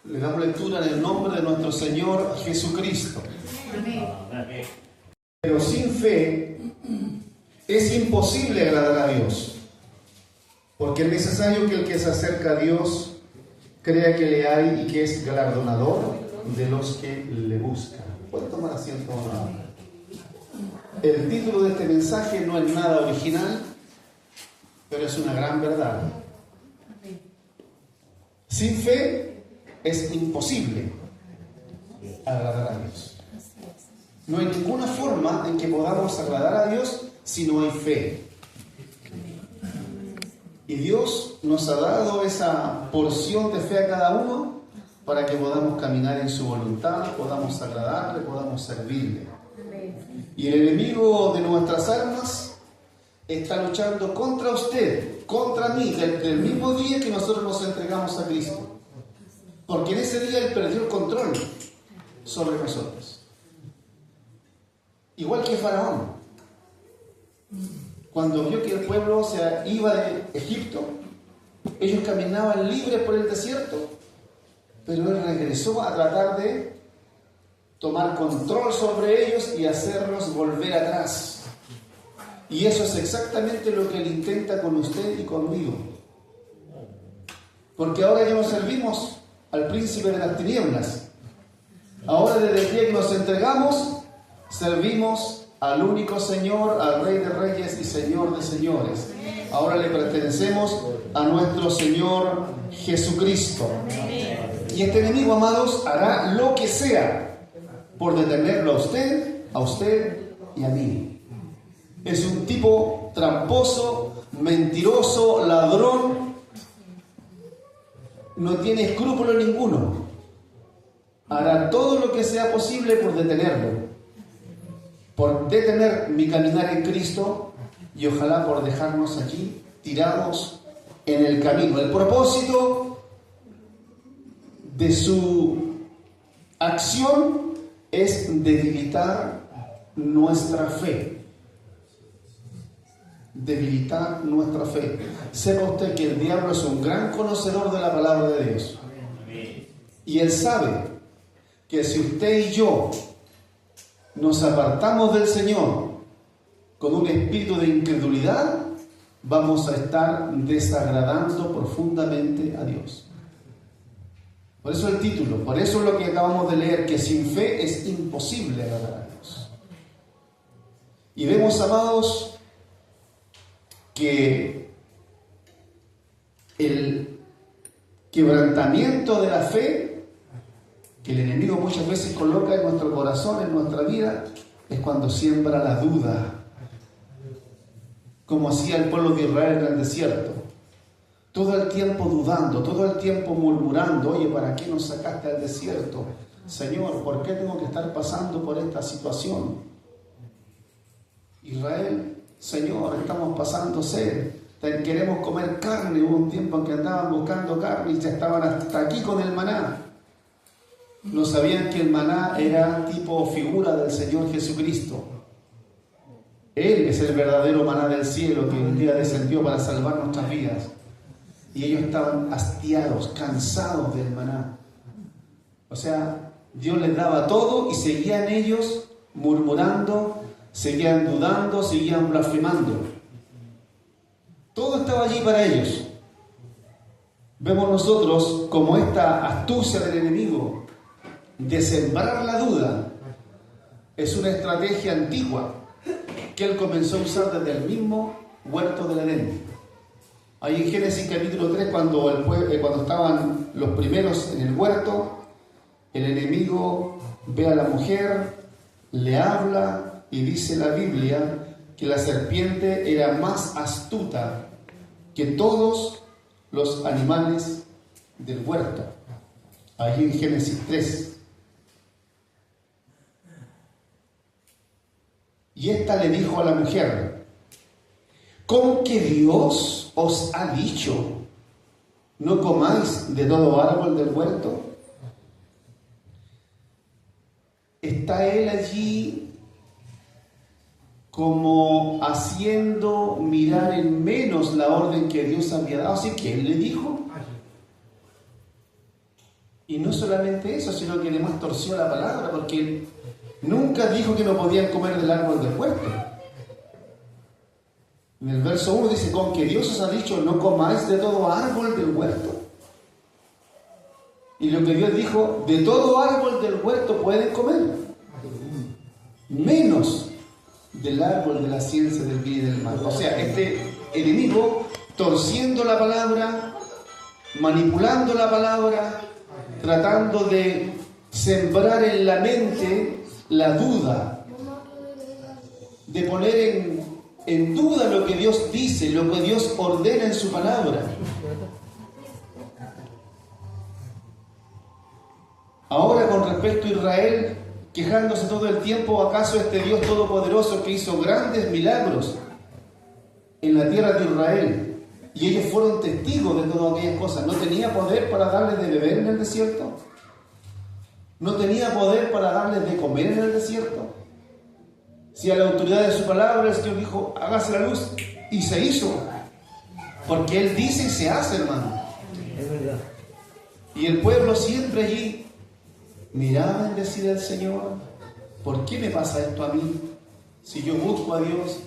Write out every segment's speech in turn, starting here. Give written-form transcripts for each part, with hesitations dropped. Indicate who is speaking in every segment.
Speaker 1: Le damos lectura en el nombre de nuestro Señor Jesucristo.
Speaker 2: Amén.
Speaker 1: Pero sin fe es imposible agradar a Dios, porque es necesario que el que se acerca a Dios crea que le hay y que es galardonador de los que le buscan. ¿Puede tomar asiento? El título de este mensaje no es nada original, pero es una gran verdad. Sin fe es imposible agradar a Dios. No hay ninguna forma en que podamos agradar a Dios si no hay fe. Y Dios nos ha dado esa porción de fe a cada uno para que podamos caminar en su voluntad, podamos agradarle, podamos servirle. Y el enemigo de nuestras almas está luchando contra usted, contra mí, desde el mismo día que nosotros nos entregamos a Cristo. Porque en ese día Él perdió el control sobre nosotros. Igual que Faraón, cuando vio que el pueblo se iba de Egipto, ellos caminaban libres por el desierto, pero Él regresó a tratar de tomar control sobre ellos y hacerlos volver atrás. Y eso es exactamente lo que Él intenta con usted y conmigo. Porque ahora ya no servimos al príncipe de las tinieblas. Ahora, desde el día que nos entregamos, servimos al único Señor, al Rey de Reyes y Señor de Señores. Ahora le pertenecemos a nuestro Señor Jesucristo. Y este enemigo, amados, hará lo que sea por detenerlo a usted y a mí. Es un tipo tramposo, mentiroso, ladrón. No tiene escrúpulo ninguno. Hará todo lo que sea posible por detenerlo, por detener mi caminar en Cristo y ojalá por dejarnos allí tirados en el camino. El propósito de su acción es debilitar nuestra fe. Debilitar nuestra fe. Sepa usted que el diablo es un gran conocedor de la palabra de Dios. Y él sabe que si usted y yo nos apartamos del Señor con un espíritu de incredulidad, vamos a estar desagradando profundamente a Dios. Por eso el título, por eso es lo que acabamos de leer, que sin fe es imposible agradar a Dios. Y vemos, amados, que el quebrantamiento de la fe que el enemigo muchas veces coloca en nuestro corazón, en nuestra vida, es cuando siembra la duda, como hacía el pueblo de Israel en el desierto, todo el tiempo dudando, todo el tiempo murmurando: oye, ¿para qué nos sacaste al desierto? Señor, ¿por qué tengo que estar pasando por esta situación? Israel: Señor, estamos pasando sed, queremos comer carne. Hubo un tiempo en que andaban buscando carne y ya estaban hasta aquí con el maná. No sabían que el maná era tipo o figura del Señor Jesucristo. Él es el verdadero maná del cielo que un día descendió para salvar nuestras vidas. Y ellos estaban hastiados, cansados del maná. O sea, Dios les daba todo y seguían ellos murmurando, seguían dudando, seguían blasfemando. Todo estaba allí para ellos. Vemos nosotros como esta astucia del enemigo de sembrar la duda es una estrategia antigua que él comenzó a usar desde el mismo huerto del Edén. Ahí en Génesis capítulo 3, cuando estaban los primeros en el huerto, el enemigo ve a la mujer, le habla y dice la Biblia que la serpiente era más astuta que todos los animales del huerto. Ahí en Génesis 3. Y ésta le dijo a la mujer: ¿con que Dios os ha dicho, no comáis de todo árbol del huerto? Está él allí como haciendo mirar en menos la orden que Dios había dado. Así que él le dijo. Y no solamente eso, sino que además torció la palabra, porque nunca dijo que no podían comer del árbol del huerto. En el verso 1 dice, con que Dios os ha dicho, no comáis de todo árbol del huerto. Y lo que Dios dijo, de todo árbol del huerto pueden comer, menos del árbol de la ciencia del bien y del mal. O sea, este enemigo torciendo la palabra, manipulando la palabra, tratando de sembrar en la mente la duda, de poner en duda lo que Dios dice, lo que Dios ordena en su palabra. Ahora, con respecto a Israel, quejándose todo el tiempo, ¿acaso este Dios todopoderoso que hizo grandes milagros en la tierra de Israel, y ellos fueron testigos de todas aquellas cosas, no tenía poder para darles de beber en el desierto? ¿No tenía poder para darles de comer en el desierto? Si a la autoridad de su palabra el Señor dijo, hágase la luz, y se hizo, porque Él dice y se hace, hermano.
Speaker 2: Es verdad.
Speaker 1: Y el pueblo siempre allí miraba en decir al Señor, ¿por qué me pasa esto a mí? Si yo busco a Dios,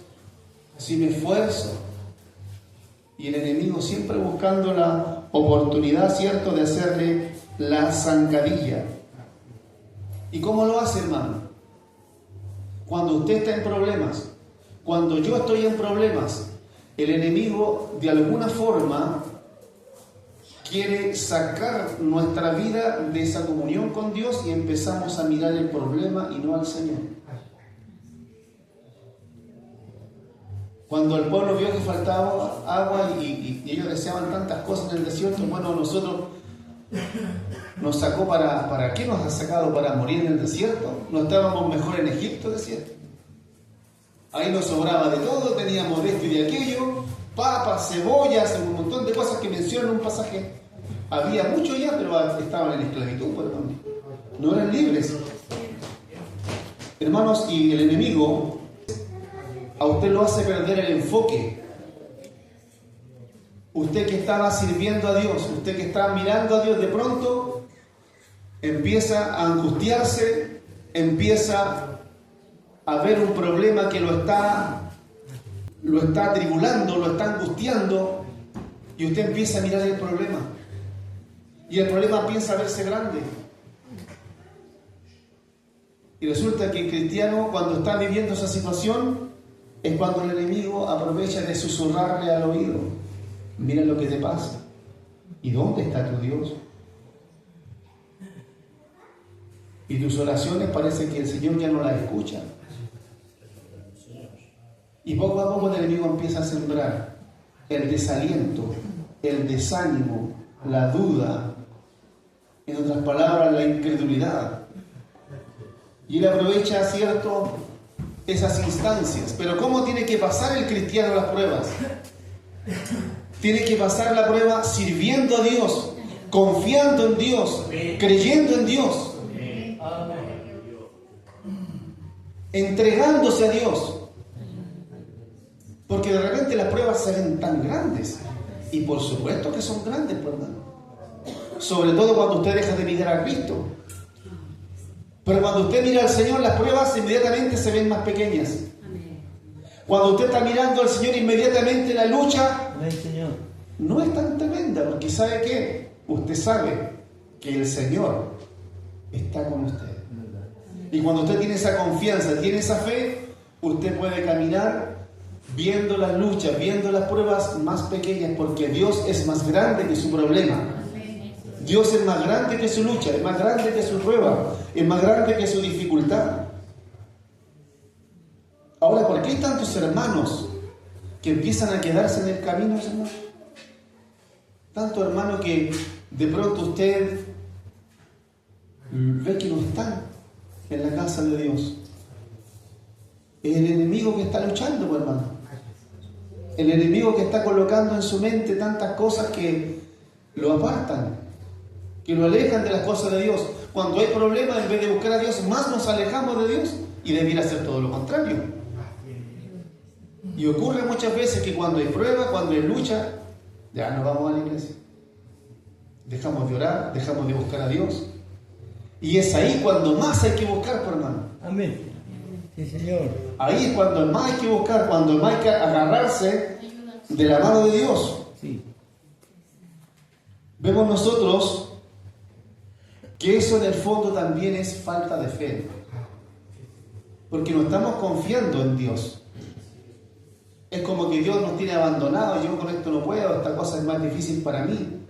Speaker 1: si me esfuerzo. Y el enemigo siempre buscando la oportunidad, ¿cierto?, de hacerle la zancadilla. ¿Y cómo lo hace, hermano? Cuando usted está en problemas, cuando yo estoy en problemas, el enemigo de alguna forma quiere sacar nuestra vida de esa comunión con Dios y empezamos a mirar el problema y no al Señor. Cuando el pueblo vio que faltaba agua y ellos deseaban tantas cosas en el desierto, bueno, nosotros nos sacó ¿para qué nos ha sacado? ¿Para morir en el desierto? ¿No estábamos mejor en Egipto, decía? Ahí nos sobraba de todo, teníamos de esto y de aquello, papas, cebollas, un montón de cosas que menciona en un pasaje. Había mucho ya, pero estaban en esclavitud, por ejemplo. No eran libres. Hermanos, y el enemigo a usted lo hace perder el enfoque. Usted que estaba sirviendo a Dios, usted que estaba mirando a Dios, de pronto empieza a angustiarse, empieza a ver un problema que lo está atribulando, lo está angustiando, y usted empieza a mirar el problema. Y el problema empieza a verse grande. Y resulta que el cristiano, cuando está viviendo esa situación, es cuando el enemigo aprovecha de susurrarle al oído: mira lo que te pasa. ¿Y dónde está tu Dios? Y tus oraciones parece que el Señor ya no las escucha. Y poco a poco el enemigo empieza a sembrar el desaliento, el desánimo, la duda, en otras palabras, la incredulidad. Y él aprovecha, ¿cierto?, esas instancias. Pero ¿cómo tiene que pasar el cristiano las pruebas? Tiene que pasar la prueba sirviendo a Dios, confiando en Dios, creyendo en Dios, entregándose a Dios. Porque de repente las pruebas se ven tan grandes. Y por supuesto que son grandes, pues, hermano. Sobre todo cuando usted deja de mirar a Cristo. Pero cuando usted mira al Señor, las pruebas inmediatamente se ven más pequeñas. Cuando usted está mirando al Señor, inmediatamente la lucha no es tan tremenda. Porque ¿sabe qué? Usted sabe que el Señor está con usted. Y cuando usted tiene esa confianza, tiene esa fe, usted puede caminar viendo las luchas, viendo las pruebas más pequeñas, porque Dios es más grande que su problema. Dios es más grande que su lucha, es más grande que su prueba, es más grande que su dificultad. Ahora, ¿por qué hay tantos hermanos que empiezan a quedarse en el camino, Señor? Tanto hermano que de pronto usted ve que no están en la casa de Dios. Es el enemigo que está luchando, pues, hermano. El enemigo que está colocando en su mente tantas cosas que lo apartan, que lo alejan de las cosas de Dios. Cuando hay problemas, en vez de buscar a Dios, más nos alejamos de Dios, y debiera ser todo lo contrario. Y ocurre muchas veces que cuando hay prueba, cuando hay lucha, ya no vamos a la iglesia. dejamos de orar, dejamos de buscar a Dios. Y es ahí cuando más hay que buscar, por hermano.
Speaker 2: Amén. Sí, Señor.
Speaker 1: Ahí es cuando más hay que buscar, cuando más hay que agarrarse de la mano de Dios.
Speaker 2: Sí.
Speaker 1: Vemos nosotros que eso en el fondo también es falta de fe. Porque no estamos confiando en Dios. Es como que Dios nos tiene abandonados, yo con esto no puedo, esta cosa es más difícil para mí.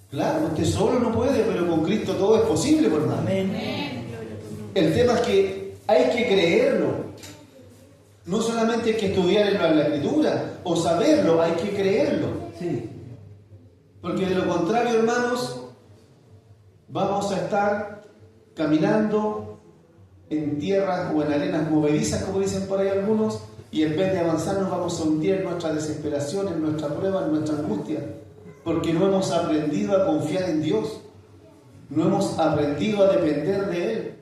Speaker 1: Claro, usted solo no puede, pero con Cristo todo es posible, por hermano.
Speaker 2: Amén.
Speaker 1: El tema es que hay que creerlo. No solamente hay que estudiar en la Escritura o saberlo, hay que creerlo.
Speaker 2: Sí.
Speaker 1: Porque de lo contrario, hermanos, vamos a estar caminando en tierras o en arenas movedizas, como dicen por ahí algunos, y en vez de avanzar nos vamos a hundir en nuestra desesperación, en nuestra prueba, en nuestra angustia, porque no hemos aprendido a confiar en Dios, no hemos aprendido a depender de Él.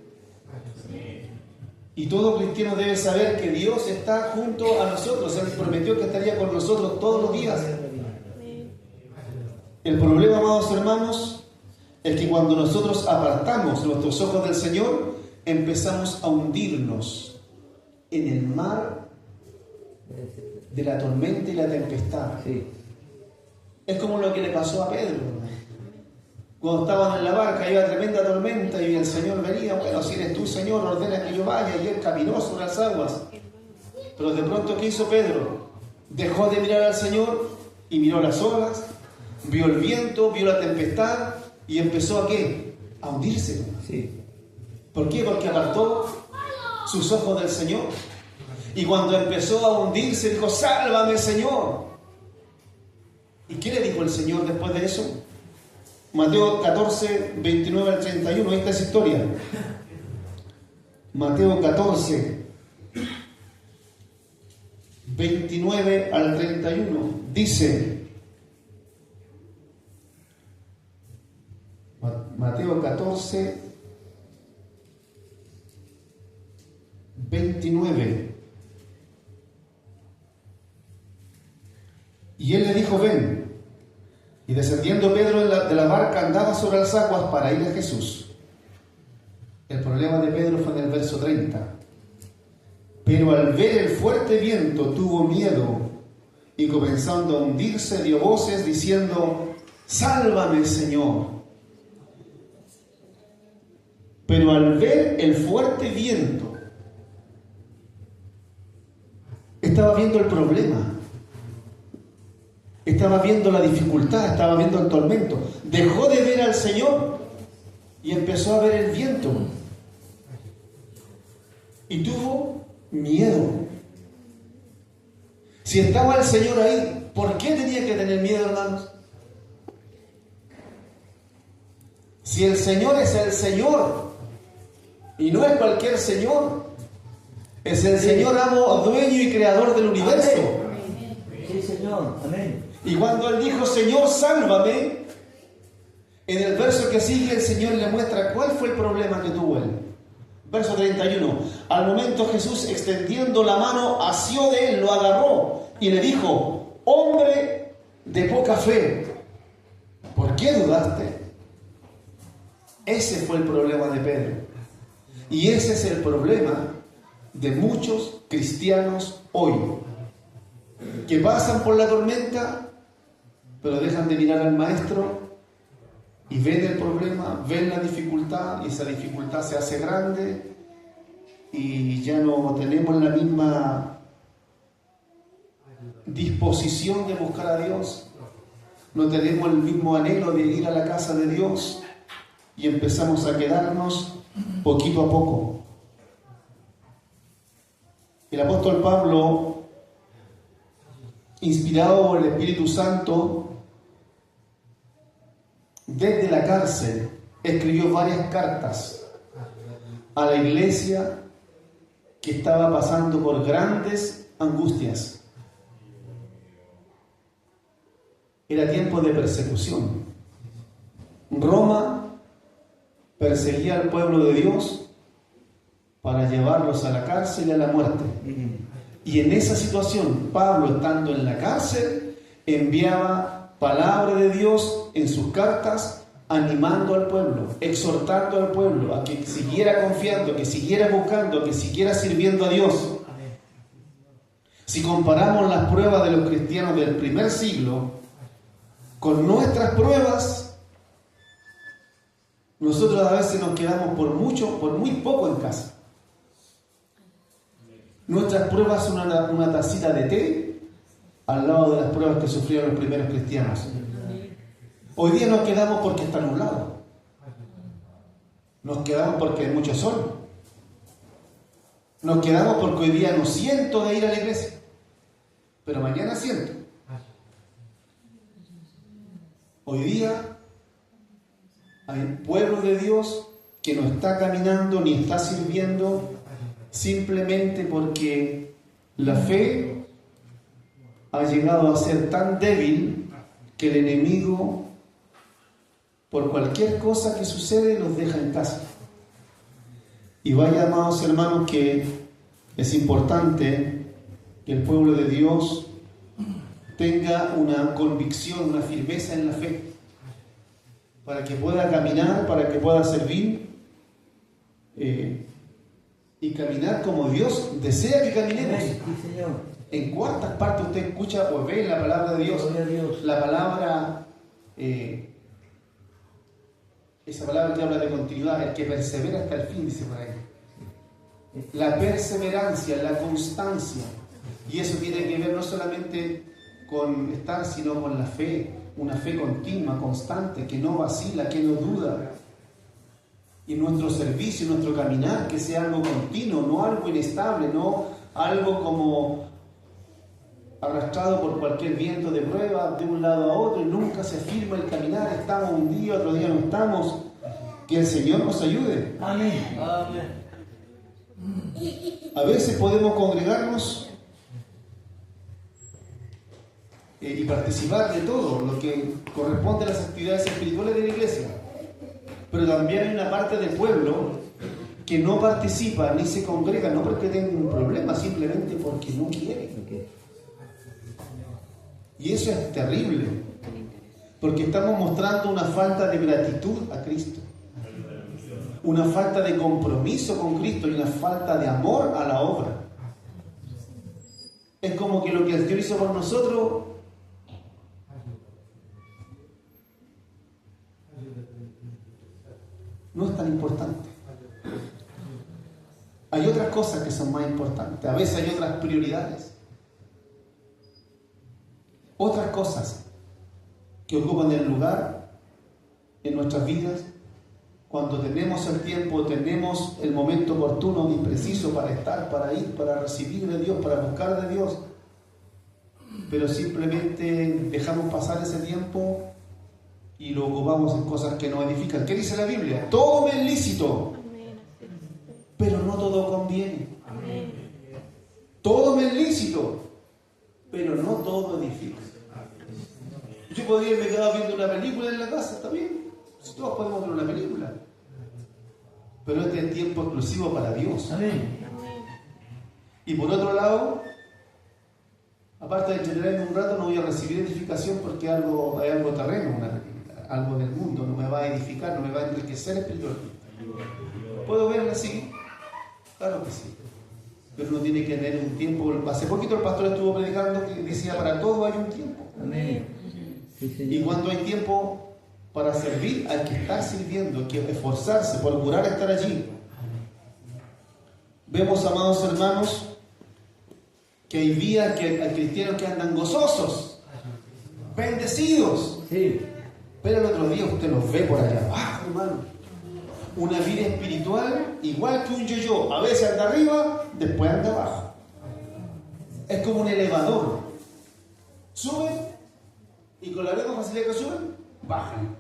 Speaker 1: Y todo cristiano debe saber que Dios está junto a nosotros. Él prometió que estaría con nosotros todos los días. El problema, amados hermanos, es que cuando nosotros apartamos nuestros ojos del Señor, empezamos a hundirnos en el mar de la tormenta y la tempestad.
Speaker 2: Sí.
Speaker 1: Es como lo que le pasó a Pedro. Cuando estaban en la barca, iba tremenda tormenta y el Señor venía. Bueno, si eres tú, Señor, ordena que yo vaya. Y él caminó sobre las aguas. Pero de pronto, ¿qué hizo Pedro? Dejó de mirar al Señor y miró las olas, vio el viento, vio la tempestad y empezó ¿a qué? A hundirse.
Speaker 2: Sí.
Speaker 1: ¿Por qué? Porque apartó sus ojos del Señor. Y cuando empezó a hundirse, dijo: sálvame, Señor. ¿Y qué le dijo el Señor después de eso? Mateo 14, 29 al 31, ahí está esa historia. Mateo 14, 29 al 31, dice, Mateo 14, 29. Y él le dijo: ven. Y descendiendo Pedro de la barca, andaba sobre las aguas para ir a Jesús. El problema de Pedro fue en el verso 30. Pero al ver el fuerte viento tuvo miedo y comenzando a hundirse dio voces diciendo: sálvame, Señor. Pero al ver el fuerte viento, estaba viendo el problema. Estaba viendo la dificultad, estaba viendo el tormento. Dejó de ver al Señor y empezó a ver el viento. Y tuvo miedo. Si estaba el Señor ahí, ¿por qué tenía que tener miedo, hermanos? Si el Señor es el Señor, y no es cualquier Señor, es el Señor amo, dueño y creador del universo.
Speaker 2: Amén. Sí, Señor. Amén.
Speaker 1: Y cuando él dijo: Señor, sálvame, en el verso que sigue el Señor le muestra cuál fue el problema que tuvo él. Verso 31. Al momento Jesús, extendiendo la mano, asió de él, lo agarró y le dijo: hombre de poca fe, ¿por qué dudaste? Ese fue el problema de Pedro. Y ese es el problema de muchos cristianos hoy, que pasan por la tormenta, pero dejan de mirar al Maestro y ven el problema, ven la dificultad, y esa dificultad se hace grande y ya no tenemos la misma disposición de buscar a Dios, no tenemos el mismo anhelo de ir a la casa de Dios y empezamos a quedarnos poquito a poco. El apóstol Pablo, inspirado por el Espíritu Santo, desde la cárcel escribió varias cartas a la iglesia que estaba pasando por grandes angustias. Era tiempo de persecución. Roma perseguía al pueblo de Dios para llevarlos a la cárcel y a la muerte. Y en esa situación, Pablo, estando en la cárcel, enviaba palabras palabra de Dios en sus cartas, animando al pueblo, exhortando al pueblo a que siguiera confiando, que siguiera buscando, que siguiera sirviendo a Dios. Si comparamos las pruebas de los cristianos del primer siglo con nuestras pruebas, nosotros a veces nos quedamos por muy poco en casa. Nuestras pruebas son una tacita de té al lado de las pruebas que sufrieron los primeros cristianos. Hoy día nos quedamos porque está nublado. Nos quedamos porque hay mucho sol. Nos quedamos porque hoy día no siento de ir a la iglesia, pero mañana siento. Hoy día hay un pueblo de Dios que no está caminando ni está sirviendo simplemente porque la fe ha llegado a ser tan débil que el enemigo, por cualquier cosa que sucede, los deja en casa. Y vaya, amados hermanos, que es importante que el pueblo de Dios tenga una convicción, una firmeza en la fe, para que pueda caminar, para que pueda servir y caminar como Dios desea que caminemos.
Speaker 2: Sí, Señor.
Speaker 1: ¿En cuántas partes usted escucha o ve la palabra de Dios?
Speaker 2: Gloria a Dios.
Speaker 1: La palabra, esa palabra que habla de continuidad, el que persevera hasta el fin, dice por ahí. La perseverancia, la constancia. Y eso tiene que ver no solamente con estar, sino con la fe. Una fe continua, constante, que no vacila, que no duda. Y nuestro servicio, nuestro caminar, que sea algo continuo, no algo inestable, no algo como arrastrado por cualquier viento de prueba de un lado a otro y nunca se firma el caminar. Estamos un día, otro día no estamos. Que el Señor nos ayude.
Speaker 2: Amén. Amén.
Speaker 1: A veces podemos congregarnos y participar de todo lo que corresponde a las actividades espirituales de la iglesia, pero también hay una parte del pueblo que no participa ni se congrega, no porque tenga un problema, simplemente porque no quiere. Y eso es terrible, porque estamos mostrando una falta de gratitud a Cristo, una falta de compromiso con Cristo y una falta de amor a la obra. Es como que lo que el Señor hizo por nosotros no es tan importante. Hay otras cosas que son más importantes. A veces hay otras prioridades. Otras cosas que ocupan el lugar en nuestras vidas cuando tenemos el tiempo, tenemos el momento oportuno y preciso para estar, para ir, para recibir de Dios, para buscar de Dios. Pero simplemente dejamos pasar ese tiempo y lo ocupamos en cosas que nos edifican. ¿Qué dice la Biblia? Todo me es lícito, pero no todo conviene. Todo me es lícito, pero no todo edifica. Yo podría haberme quedado viendo una película en la casa, está bien. Si todos podemos ver una película. Pero este es tiempo exclusivo para Dios.
Speaker 2: Amén.
Speaker 1: Y por otro lado, aparte de entretenerme un rato, no voy a recibir edificación porque hay algo terreno, algo del mundo, no me va a edificar, no me va a enriquecer espiritualmente. ¿Puedo verla así? Claro que sí. Pero uno tiene que tener un tiempo. Hace poquito el pastor estuvo predicando que decía, para todo hay un tiempo.
Speaker 2: Amén. Sí, Señor.
Speaker 1: Y cuando hay tiempo para servir, hay que estar sirviendo, hay que esforzarse, procurar estar allí. Vemos, amados hermanos, que hay días que hay cristianos que andan gozosos, bendecidos.
Speaker 2: Sí.
Speaker 1: Pero el otro día usted los ve por allá abajo, hermano. Una vida espiritual igual que un yo-yo. A veces anda arriba, después anda abajo. Es como un elevador. Suben y con la misma facilidad que suben, bajan.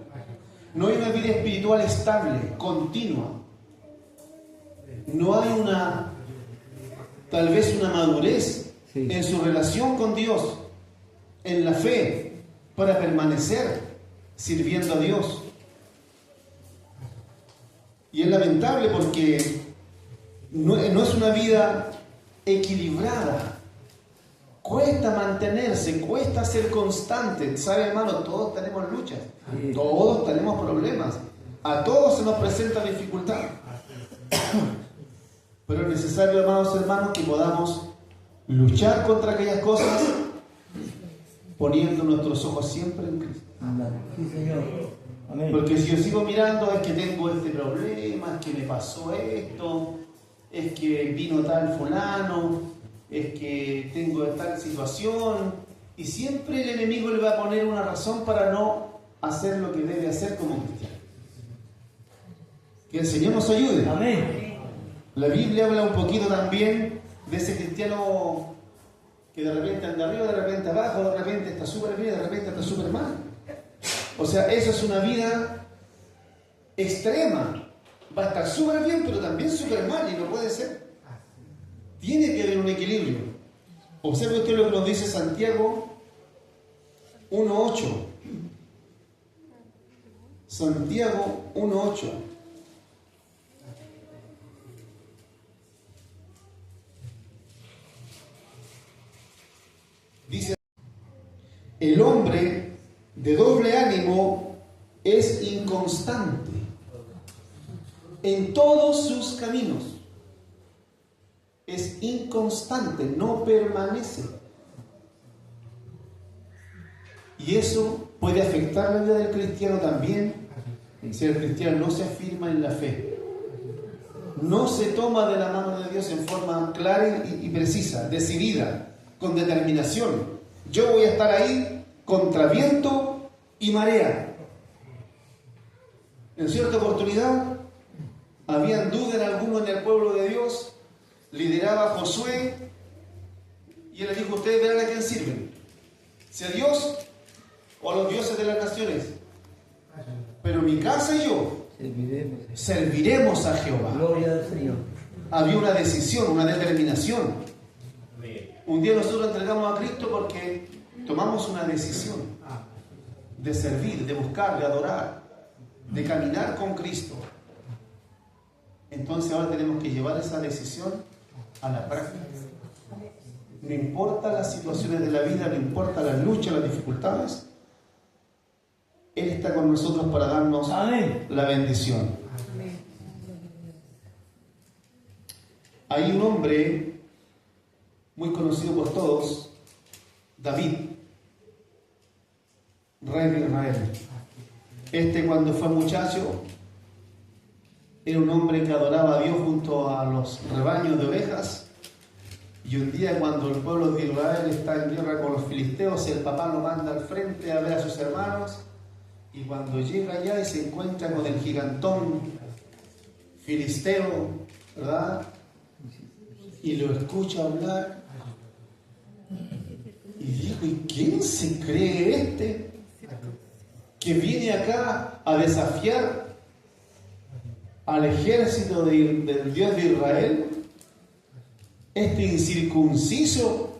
Speaker 1: No hay una vida espiritual estable, continua. No hay tal vez una madurez en su relación con Dios, en la fe, para permanecer sirviendo a Dios. Y es lamentable porque no es una vida equilibrada, Cuesta mantenerse, cuesta ser constante. ¿Sabe, hermano? Todos tenemos luchas, todos tenemos problemas, a todos se nos presenta dificultad. Pero es necesario, hermanos, que podamos luchar contra aquellas cosas poniendo nuestros ojos siempre en Cristo.
Speaker 2: Sí, Señor. Amén.
Speaker 1: Porque si yo sigo mirando, es que tengo este problema, es que me pasó esto, es que vino tal fulano, es que tengo tal situación, y siempre el enemigo le va a poner una razón para no hacer lo que debe hacer como cristiano. Que el Señor nos ayude.
Speaker 2: Amén.
Speaker 1: La Biblia habla un poquito también de ese cristiano que de repente anda arriba, de repente abajo, de repente está súper bien, de repente está súper mal. O sea, eso es una vida extrema. Va a estar súper bien, pero también súper mal, y no puede ser. Tiene que haber un equilibrio. Observe usted lo que nos dice Santiago 1:8. Santiago 1:8. Dice: el hombre de doble ánimo es inconstante en todos sus caminos. Es inconstante, no permanece. Y eso puede afectar la vida del cristiano también, si el cristiano no se afirma en la fe, no se toma de la mano de Dios en forma clara y precisa, decidida, con determinación. Yo voy a estar ahí contra viento y marea. En cierta oportunidad, habían dudas en algunos en el pueblo de Dios. Lideraba a Josué y él les dijo: ustedes verán a quién sirven, si a Dios o a los dioses de las naciones, pero mi casa y yo serviremos a Jehová.
Speaker 2: Gloria al Señor.
Speaker 1: Había una decisión, una determinación. Un día nosotros entregamos a Cristo porque tomamos una decisión de servir, de buscar, de adorar, de caminar con Cristo. Entonces ahora tenemos que llevar esa decisión a la práctica. No importa las situaciones de la vida, no importa las luchas, las dificultades, Él está con nosotros para darnos
Speaker 2: Amén.
Speaker 1: la bendición. Hay un hombre muy conocido por todos, David, rey de Israel. Cuando fue muchacho, era un hombre que adoraba a Dios junto a los rebaños de ovejas. Y un día, cuando el pueblo de Israel está en guerra con los filisteos, el papá lo manda al frente a ver a sus hermanos. Y cuando llega allá y se encuentra con el gigantón filisteo, ¿verdad? Y lo escucha hablar. Y dijo: ¿y quién se cree este que viene acá a desafiar al ejército del Dios de Israel? Este incircunciso.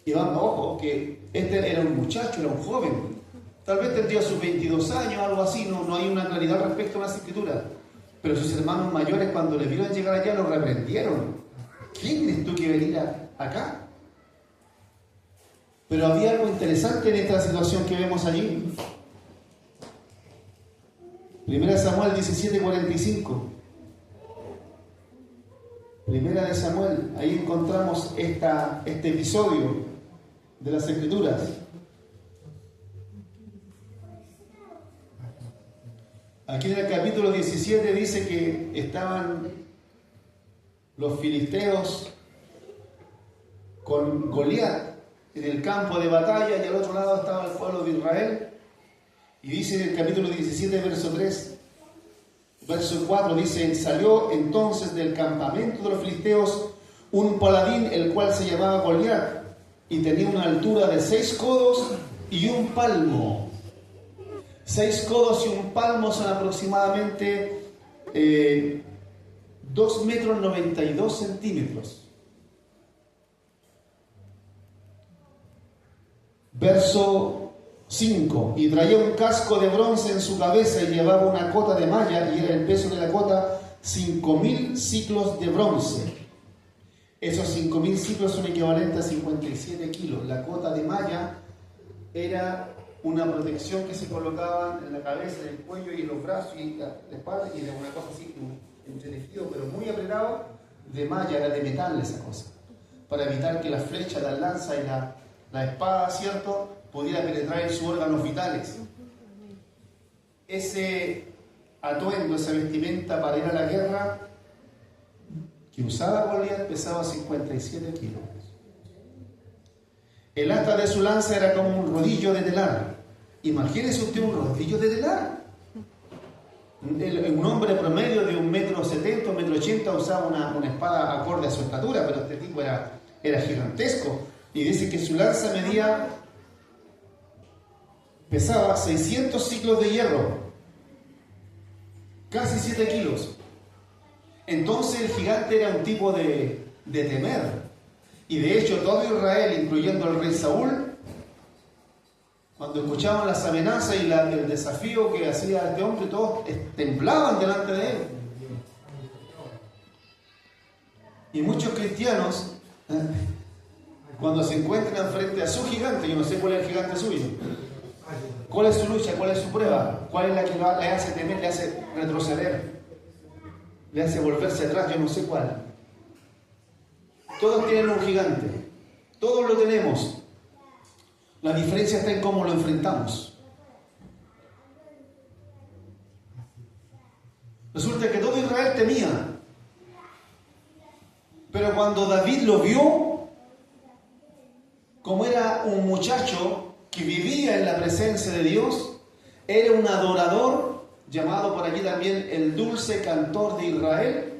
Speaker 1: Y vamos, ojo, que este era un muchacho, era un joven. Tal vez tendría sus 22 años, algo así, no hay una claridad respecto a las escrituras. Pero sus hermanos mayores, cuando le vieron llegar allá, lo reprendieron. ¿Quién es tú que venir acá? Pero había algo interesante en esta situación que vemos allí. 1 Samuel 17:45. 1 Samuel, ahí encontramos este episodio de las Escrituras. Aquí en el capítulo 17 dice que estaban los filisteos con Goliat en el campo de batalla, y al otro lado estaba el pueblo de Israel. Y dice en el capítulo 17, verso 3, verso 4, dice: salió entonces del campamento de los filisteos un paladín, el cual se llamaba Goliat, y tenía una altura de 6 codos y un palmo. 6 codos y un palmo son aproximadamente 2 metros 92 centímetros. Verso 5: y traía un casco de bronce en su cabeza y llevaba una cota de malla, y era el peso de la cota 5.000 ciclos de bronce. Esos 5.000 ciclos son equivalentes a 57 kilos. La cota de malla era una protección que se colocaban en la cabeza, en el cuello y en los brazos y la espalda, y era una cosa así, entretejido, pero muy apretado, de malla, era de metal esa cosa, para evitar que la flecha, la lanza y la espada, ¿cierto?, pudiera penetrar en sus órganos vitales. Ese atuendo, esa vestimenta para ir a la guerra que usaba Goliat pesaba 57 kilos. El asta de su lanza era como un rodillo de telar. Imagínese usted un rodillo de telar. Un hombre promedio de 1,70 m, 1,80 m usaba una espada acorde a su estatura, pero este tipo era gigantesco. Y dice que su lanza pesaba 600 ciclos de hierro, casi 7 kilos. Entonces el gigante era un tipo de temer. Y de hecho todo Israel, incluyendo al rey Saúl, cuando escuchaban las amenazas y el desafío que hacía este hombre, todos temblaban delante de él. Y muchos cristianos, cuando se encuentran frente a su gigante, yo no sé cuál es el gigante suyo, cuál es su lucha, cuál es su prueba, cuál es la que le hace temer, le hace retroceder, le hace volverse atrás, yo no sé cuál. Todos tienen un gigante, todos lo tenemos. La diferencia está en cómo lo enfrentamos. Resulta que todo Israel temía, pero cuando David lo vio, como era un muchacho que vivía en la presencia de Dios, era un adorador, llamado por aquí también el dulce cantor de Israel.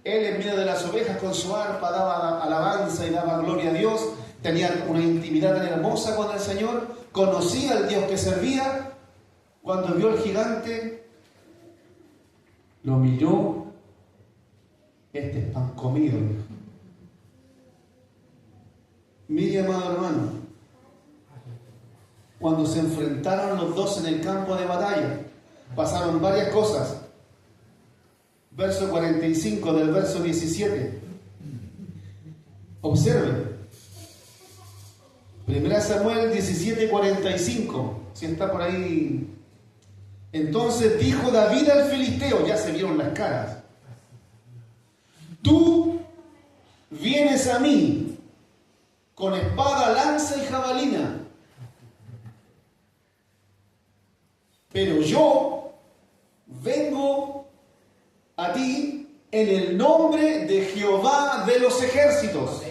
Speaker 1: Él en medio de las ovejas con su arpa daba alabanza y daba gloria a Dios. Tenía una intimidad tan hermosa con el Señor. Conocía al Dios que servía. Cuando vio al gigante, lo miró. Este es pan comido. Mire, amado hermano, cuando se enfrentaron los dos en el campo de batalla, pasaron varias cosas. Verso 45 del verso 17. Observe. 1 Samuel 17:45. Si está por ahí. Entonces dijo David al filisteo, ya se vieron las caras: tú vienes a mí con espada, lanza y jabalina, pero yo vengo a ti en el nombre de Jehová de los ejércitos.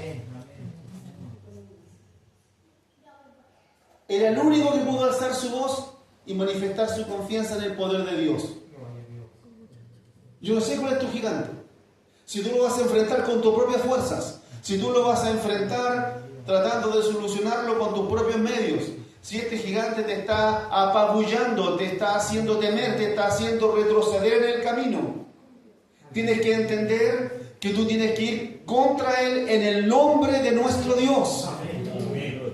Speaker 1: Era el único que pudo alzar su voz y manifestar su confianza en el poder de Dios. Yo no sé cuál es tu gigante. Si tú lo vas a enfrentar con tus propias fuerzas, si tú lo vas a enfrentar tratando de solucionarlo con tus propios medios, si este gigante te está apabullando, te está haciendo temer, te está haciendo retroceder en el camino, tienes que entender que tú tienes que ir contra él en el nombre de nuestro Dios.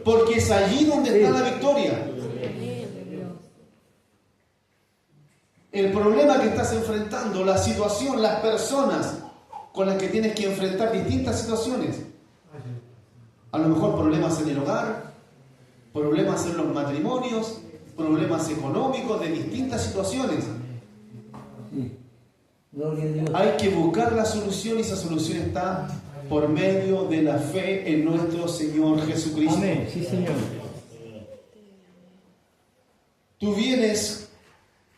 Speaker 1: Porque es allí donde está la victoria. El problema que estás enfrentando, la situación, las personas con las que tienes que enfrentar distintas situaciones. A lo mejor problemas en el hogar, problemas en los matrimonios, problemas económicos de distintas situaciones. Hay que buscar la solución y esa solución está por medio de la fe en nuestro Señor Jesucristo.
Speaker 2: Amén. Sí, Señor.
Speaker 1: Tú vienes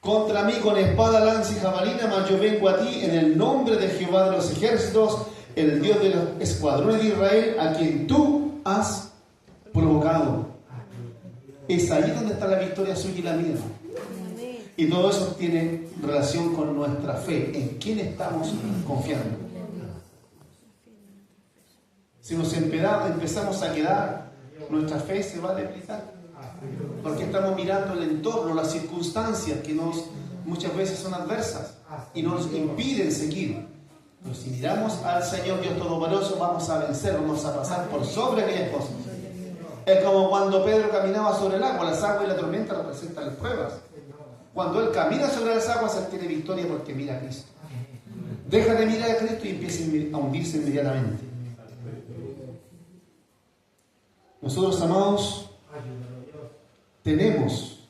Speaker 1: contra mí con espada, lanza y jabalina, mas yo vengo a ti en el nombre de Jehová de los ejércitos, el Dios de los escuadrones de Israel, a quien tú has provocado. Es ahí donde está la victoria suya y la mía. Y todo eso tiene relación con nuestra fe, en quién estamos confiando. Si nos empezamos a quedar, nuestra fe se va a debilitar. Porque estamos mirando el entorno, las circunstancias que muchas veces son adversas y nos impiden seguir. Pero si miramos al Señor Dios Todopoderoso, vamos a vencer, vamos a pasar por sobre aquellas cosas. Es como cuando Pedro caminaba sobre el agua, las aguas y la tormenta representan las pruebas. Cuando él camina sobre las aguas, él tiene victoria porque mira a Cristo. Deja de mirar a Cristo y empieza a hundirse inmediatamente. Nosotros, amados, tenemos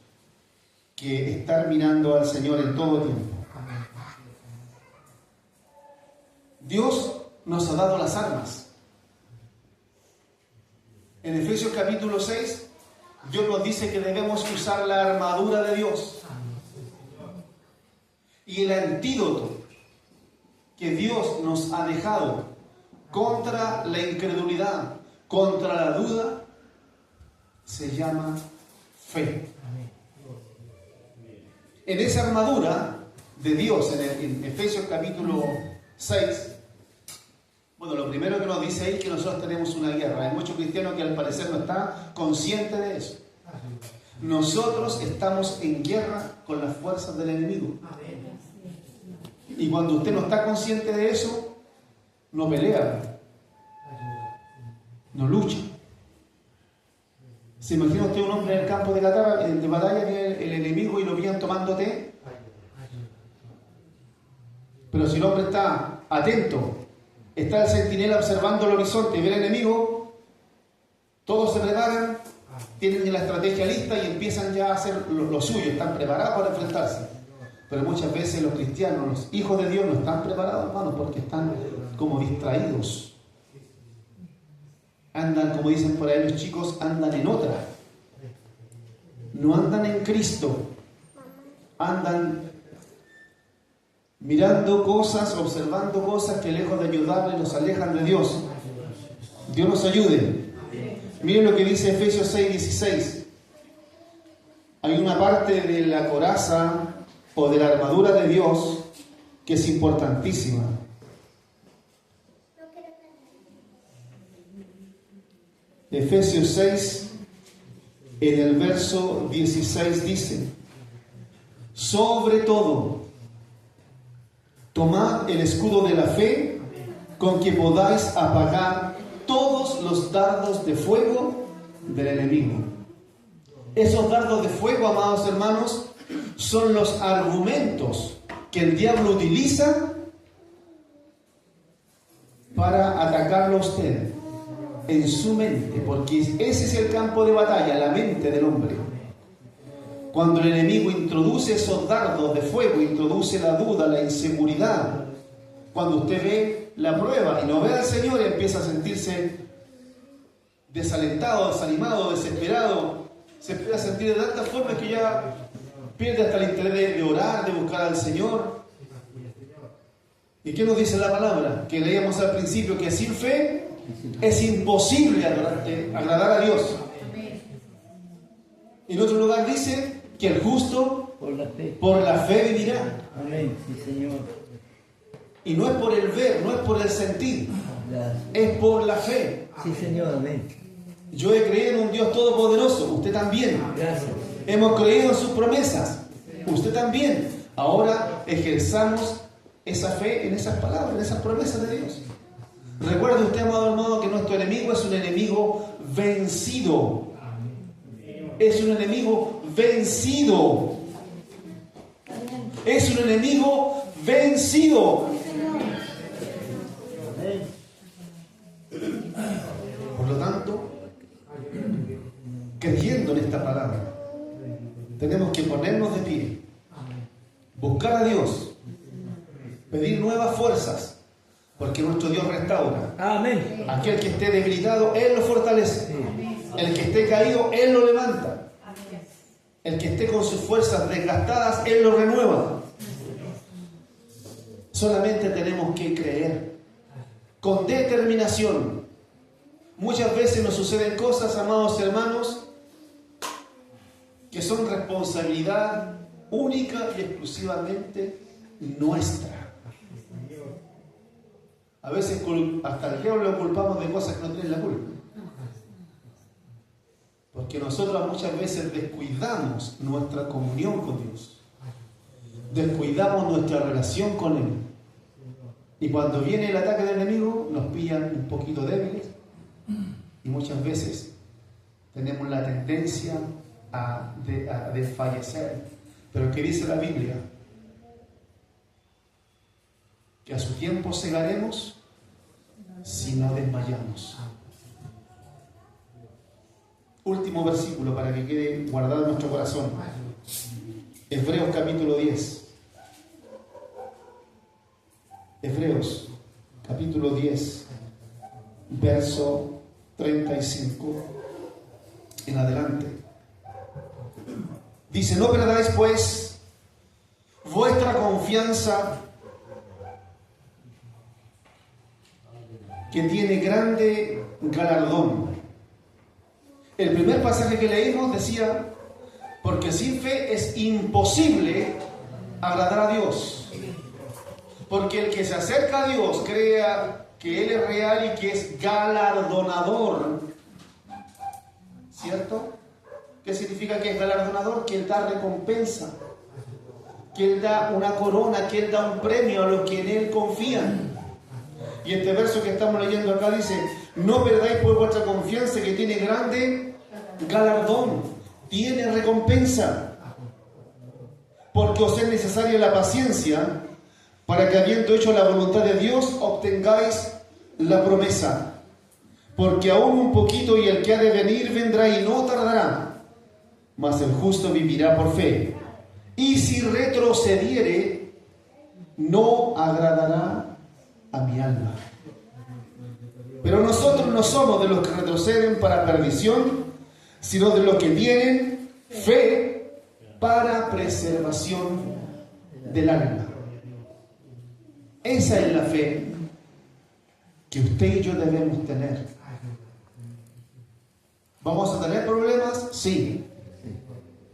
Speaker 1: que estar mirando al Señor en todo tiempo. Dios nos ha dado las armas. En Efesios capítulo 6, Dios nos dice que debemos usar la armadura de Dios. Y el antídoto que Dios nos ha dejado contra la incredulidad, contra la duda, se llama fe. En esa armadura de Dios, en Efesios capítulo 6, bueno, lo primero que nos dice ahí es que nosotros tenemos una guerra. Hay muchos cristianos que al parecer no están conscientes de eso. Nosotros estamos en guerra con las fuerzas del enemigo. Y cuando usted no está consciente de eso, no pelea, no lucha. ¿Se imagina usted un hombre en el campo de batalla, que el enemigo y lo pillan tomando té? Pero si el hombre está atento, está el centinela observando el horizonte y ve al enemigo, todos se preparan, tienen la estrategia lista y empiezan ya a hacer lo suyo, están preparados para enfrentarse. Pero muchas veces los cristianos, los hijos de Dios, no están preparados, hermanos, porque están como distraídos. Andan, como dicen por ahí los chicos, andan en otra. No andan en Cristo. Andan mirando cosas, observando cosas que lejos de ayudarles los alejan de Dios. Dios nos ayude. Miren lo que dice Efesios 6:16. Hay una parte de la coraza o de la armadura de Dios que es importantísima. Efesios 6, en el verso 16 dice: sobre todo, tomad el escudo de la fe, con que podáis apagar todos los dardos de fuego del enemigo. Esos dardos de fuego, amados hermanos, son los argumentos que el diablo utiliza para atacarlo a usted en su mente, porque ese es el campo de batalla, la mente del hombre. Cuando el enemigo introduce esos dardos de fuego, introduce la duda, la inseguridad, cuando usted ve la prueba y no ve al Señor y empieza a sentirse desalentado, desanimado, desesperado, se empieza a sentir de tantas formas que ya pierde hasta el interés de orar, de buscar al Señor. ¿Y qué nos dice la palabra? Que leíamos al principio, que sin fe es imposible agradar a Dios. En otro lugar dice que el justo por la fe vivirá.
Speaker 2: Amén, sí, Señor.
Speaker 1: Y no es por el ver, no es por el sentir, es por la fe.
Speaker 2: Sí, Señor, amén.
Speaker 1: Yo he creído en un Dios todopoderoso, usted también.
Speaker 2: Gracias.
Speaker 1: Hemos creído en sus promesas, usted también. Ahora ejerzamos esa fe en esas palabras, en esas promesas de Dios. Recuerde usted, amado hermano, que nuestro enemigo es un enemigo vencido. Es un enemigo vencido. Es un enemigo vencido. Por lo tanto, creyendo en esta palabra, tenemos que ponernos de pie, buscar a Dios, pedir nuevas fuerzas, porque nuestro Dios restaura.
Speaker 2: Amén.
Speaker 1: Aquel que esté debilitado, Él lo fortalece. El que esté caído, Él lo levanta. El que esté con sus fuerzas desgastadas, Él lo renueva. Solamente tenemos que creer con determinación. Muchas veces nos suceden cosas, amados hermanos, que son responsabilidad única y exclusivamente nuestra. A veces hasta el diablo lo culpamos de cosas que no tienen la culpa. Porque nosotros muchas veces descuidamos nuestra comunión con Dios. Descuidamos nuestra relación con Él. Y cuando viene el ataque del enemigo, nos pillan un poquito débiles. Y muchas veces tenemos la tendencia a desfallecer. Pero ¿qué dice la Biblia? Que a su tiempo cegaremos si no desmayamos. último versículo para que quede guardado en nuestro corazón. Hebreos capítulo 10. Hebreos capítulo 10, verso 35 en adelante. Dice: no perdáis pues vuestra confianza, que tiene grande galardón. El primer pasaje que leímos decía: porque sin fe es imposible agradar a Dios. Porque el que se acerca a Dios crea que Él es real y que es galardonador. ¿Cierto? ¿Qué significa que es galardonador? Que Él da recompensa, que Él da una corona, que Él da un premio a los que en Él confían. Y este verso que estamos leyendo acá dice: no perdáis pues vuestra confianza, que tiene grande galardón, tiene recompensa. Porque os es necesaria la paciencia, para que habiendo hecho la voluntad de Dios, obtengáis la promesa. Porque aún un poquito y el que ha de venir vendrá y no tardará, mas el justo vivirá por fe. Y si retrocediere, no agradará a mi alma. Pero nosotros no somos de los que retroceden para perdición, sino de los que tienen fe para preservación del alma. Esa es la fe que usted y yo debemos tener. ¿Vamos a tener problemas? Sí.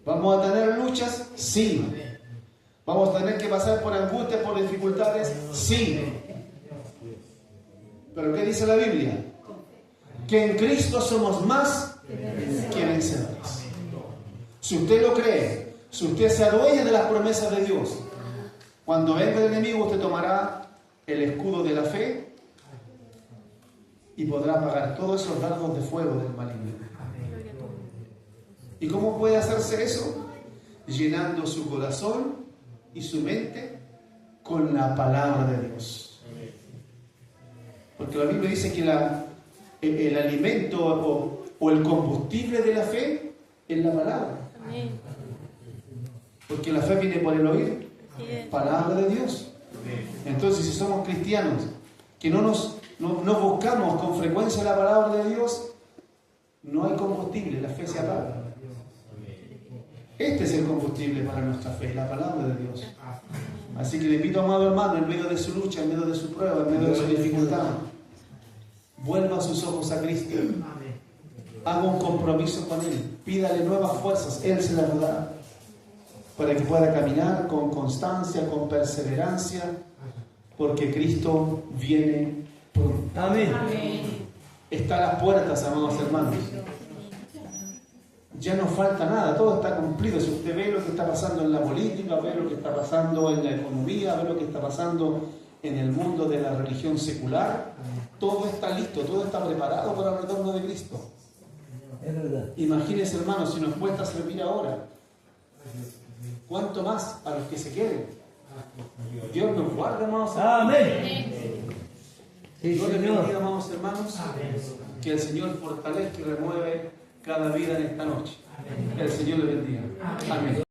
Speaker 1: ¿Vamos a tener luchas? Sí. ¿Vamos a tener que pasar por angustias, por dificultades? Sí. ¿Pero qué dice la Biblia? Que en Cristo somos más que vencedores. Si usted lo cree, si usted se adueña de las promesas de Dios, cuando venga el enemigo, usted tomará el escudo de la fe y podrá apagar todos esos dardos de fuego del maligno. ¿Y cómo puede hacerse eso? Llenando su corazón y su mente con la palabra de Dios. Porque la Biblia dice que el alimento o el combustible de la fe es la palabra. Porque la fe viene por el oír palabra de Dios. Entonces, si somos cristianos que no buscamos con frecuencia la palabra de Dios, no hay combustible, la fe se apaga. Este es el combustible para nuestra fe, la palabra de Dios. Así que le invito, amado hermano, en medio de su lucha, en medio de su prueba, en medio de su dificultad, vuelva sus ojos a Cristo. Haga un compromiso con Él. Pídale nuevas fuerzas. Él se las dará para que pueda caminar con constancia, con perseverancia, porque Cristo viene pronto.
Speaker 2: Amén.
Speaker 1: Está a las puertas, amados hermanos. Ya no falta nada, todo está cumplido. Si usted ve lo que está pasando en la política, ve lo que está pasando en la economía, ve lo que está pasando en el mundo de la religión secular, todo está listo, todo está preparado para el retorno de Cristo.
Speaker 2: Es verdad.
Speaker 1: Imagínense, hermanos, si nos cuesta servir ahora, ¿cuánto más a los que se queden? Dios nos guarde, amados hermanos.
Speaker 2: Amén. Sí,
Speaker 1: Dios les
Speaker 2: Señor.
Speaker 1: bendiga, amados hermanos. Que el Señor fortalezca y remueve cada vida en esta noche. Que el Señor les bendiga. Amén.